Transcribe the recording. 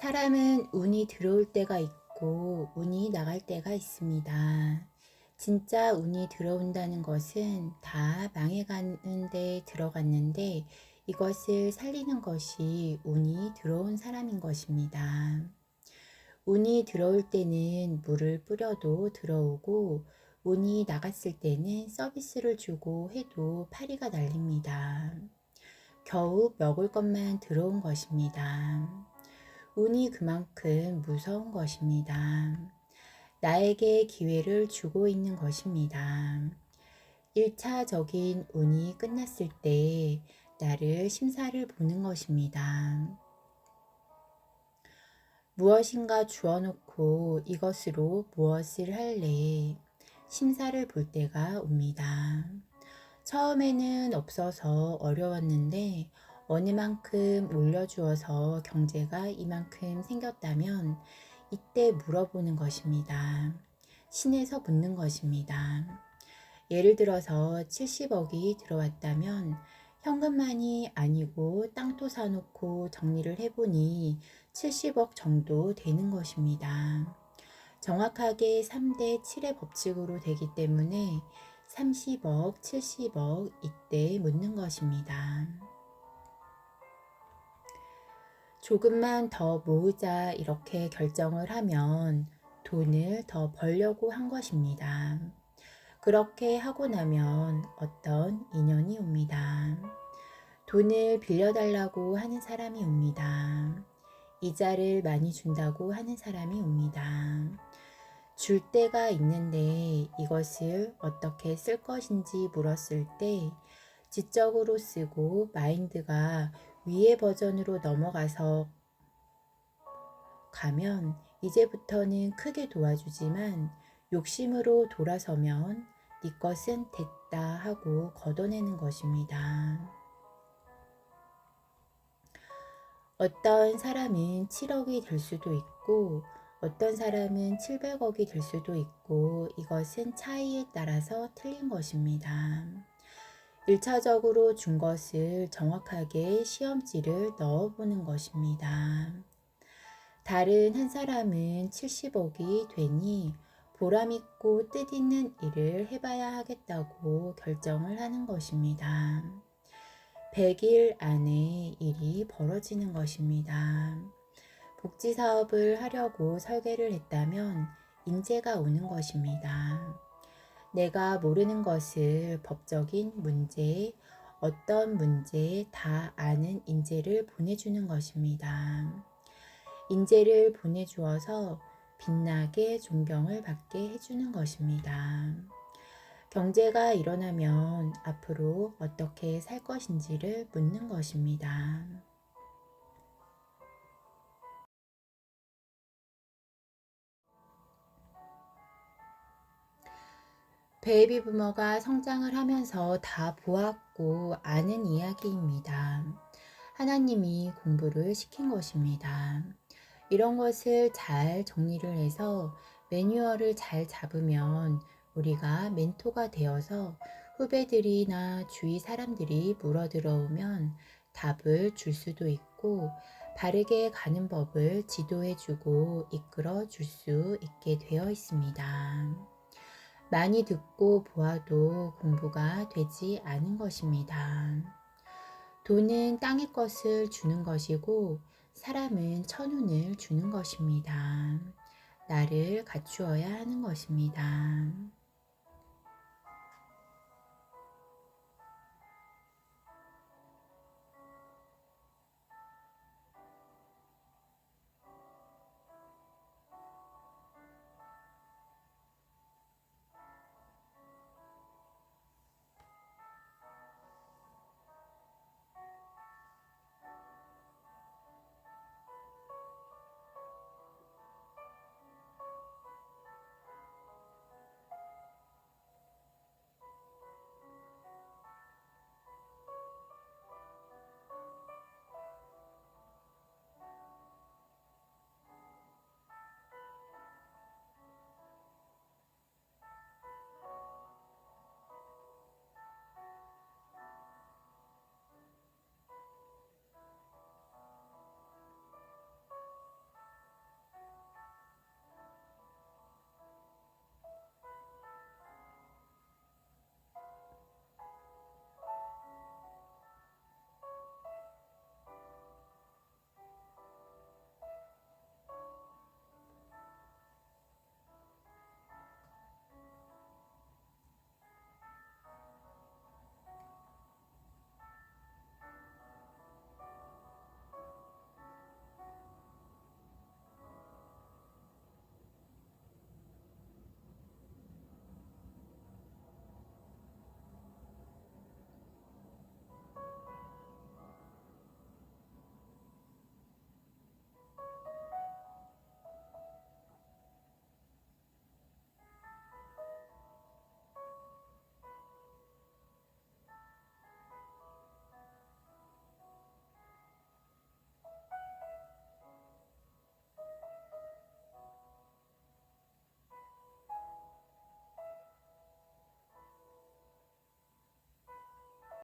사람은 운이 들어올 때가 있고 운이 나갈 때가 있습니다. 진짜 운이 들어온다는 것은 다 망해가는 데 들어갔는데 이것을 살리는 것이 운이 들어온 사람인 것입니다. 운이 들어올 때는 물을 뿌려도 들어오고 운이 나갔을 때는 서비스를 주고 해도 파리가 날립니다. 겨우 먹을 것만 들어온 것입니다. 운이 그만큼 무서운 것입니다. 나에게 기회를 주고 있는 것입니다. 1차적인 운이 끝났을 때 나를 심사를 보는 것입니다. 무엇인가 주어놓고 이것으로 무엇을 할래? 심사를 볼 때가 옵니다. 처음에는 없어서 어려웠는데 어느 만큼 올려주어서 경제가 이만큼 생겼다면 이때 물어보는 것입니다. 신에서 묻는 것입니다. 예를 들어서 70억이 들어왔다면 현금만이 아니고 땅도 사놓고 정리를 해보니 70억 정도 되는 것입니다. 정확하게 3대 7의 법칙으로 되기 때문에 30억, 70억 이때 묻는 것입니다. 조금만 더 모으자 이렇게 결정을 하면 돈을 더 벌려고 한 것입니다. 그렇게 하고 나면 어떤 인연이 옵니다. 돈을 빌려달라고 하는 사람이 옵니다. 이자를 많이 준다고 하는 사람이 옵니다. 줄 때가 있는데 이것을 어떻게 쓸 것인지 물었을 때 지적으로 쓰고 마인드가 위의 버전으로 넘어가서 가면 이제부터는 크게 도와주지만 욕심으로 돌아서면 네 것은 됐다 하고 걷어내는 것입니다. 어떤 사람은 7억이 될 수도 있고 어떤 사람은 700억이 될 수도 있고 이것은 차이에 따라서 틀린 것입니다. 1차적으로 준 것을 정확하게 시험지를 넣어보는 것입니다. 다른 한 사람은 70억이 되니 보람있고 뜻있는 일을 해봐야 하겠다고 결정을 하는 것입니다. 100일 안에 일이 벌어지는 것입니다. 복지사업을 하려고 설계를 했다면 인재가 오는 것입니다. 내가 모르는 것을 법적인 문제, 어떤 문제 다 아는 인재를 보내주는 것입니다. 인재를 보내주어서 빛나게 존경을 받게 해주는 것입니다. 경제가 일어나면 앞으로 어떻게 살 것인지를 묻는 것입니다. 베이비 부머가 성장을 하면서 다 보았고 아는 이야기입니다. 하나님이 공부를 시킨 것입니다. 이런 것을 잘 정리를 해서 매뉴얼을 잘 잡으면 우리가 멘토가 되어서 후배들이나 주위 사람들이 물어들어오면 답을 줄 수도 있고 바르게 가는 법을 지도해주고 이끌어 줄 수 있게 되어 있습니다. 많이 듣고 보아도 공부가 되지 않은 것입니다. 돈은 땅의 것을 주는 것이고 사람은 천운을 주는 것입니다. 나를 갖추어야 하는 것입니다.